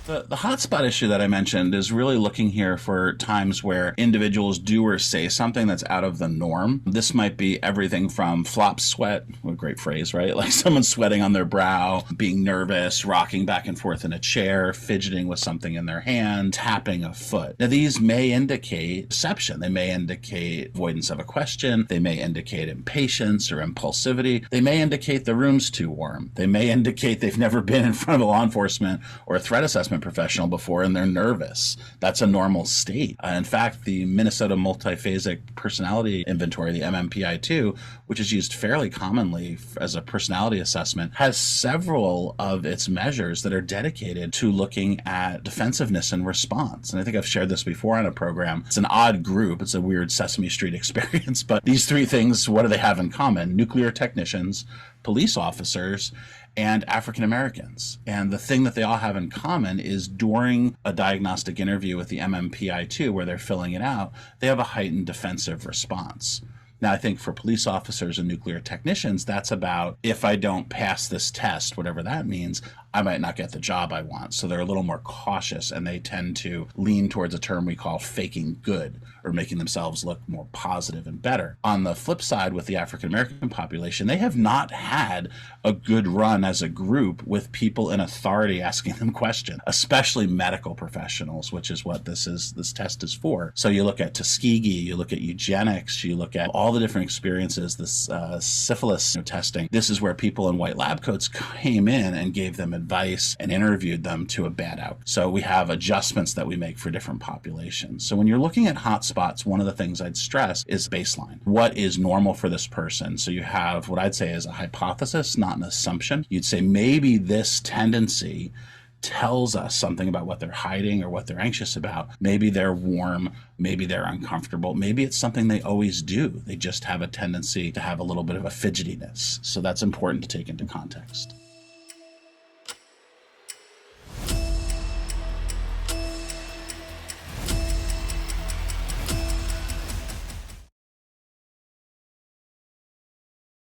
The hotspot issue that I mentioned is really looking here for times where individuals do or say something that's out of the norm. This might be everything from flop sweat, what a great phrase, right? Like someone sweating on their brow, being nervous, rocking back and forth in a chair, fidgeting with something in their hand, tapping a foot. Now, these may indicate deception. They may indicate avoidance of a question. They may indicate impatience or impulsivity. They may indicate the room's too warm. They may indicate they've never been in front of a law enforcement or a threat assessment professional before and they're nervous. That's a normal state. In fact, the Minnesota Multiphasic Personality Inventory, the MMPI-2, which is used fairly commonly as a personality assessment, has several of its measures that are dedicated to looking at defensiveness and response. And I think I've shared this before on a program. It's an odd group. It's a weird Sesame Street experience. But these three things, what do they have in common? Nuclear technicians, police officers, and African Americans. And the thing that they all have in common is during a diagnostic interview with the MMPI-2, where they're filling it out, they have a heightened defensive response. Now, I think for police officers and nuclear technicians, that's about if I don't pass this test, whatever that means, I might not get the job I want. So they're a little more cautious and they tend to lean towards a term we call faking good, or making themselves look more positive and better. On the flip side, with the African American population, they have not had a good run as a group with people in authority asking them questions, especially medical professionals, which is what this test is for. So you look at Tuskegee, you look at eugenics, you look at all the different experiences, this syphilis testing. This is where people in white lab coats came in and gave them advice and interviewed them to a bad out. So we have adjustments that we make for different populations. So when you're looking at hotspots, one of the things I'd stress is baseline. What is normal for this person? So you have what I'd say is a hypothesis, not an assumption. You'd say maybe this tendency tells us something about what they're hiding or what they're anxious about. Maybe they're warm, maybe they're uncomfortable, maybe it's something they always do. They just have a tendency to have a little bit of a fidgetiness. So that's important to take into context.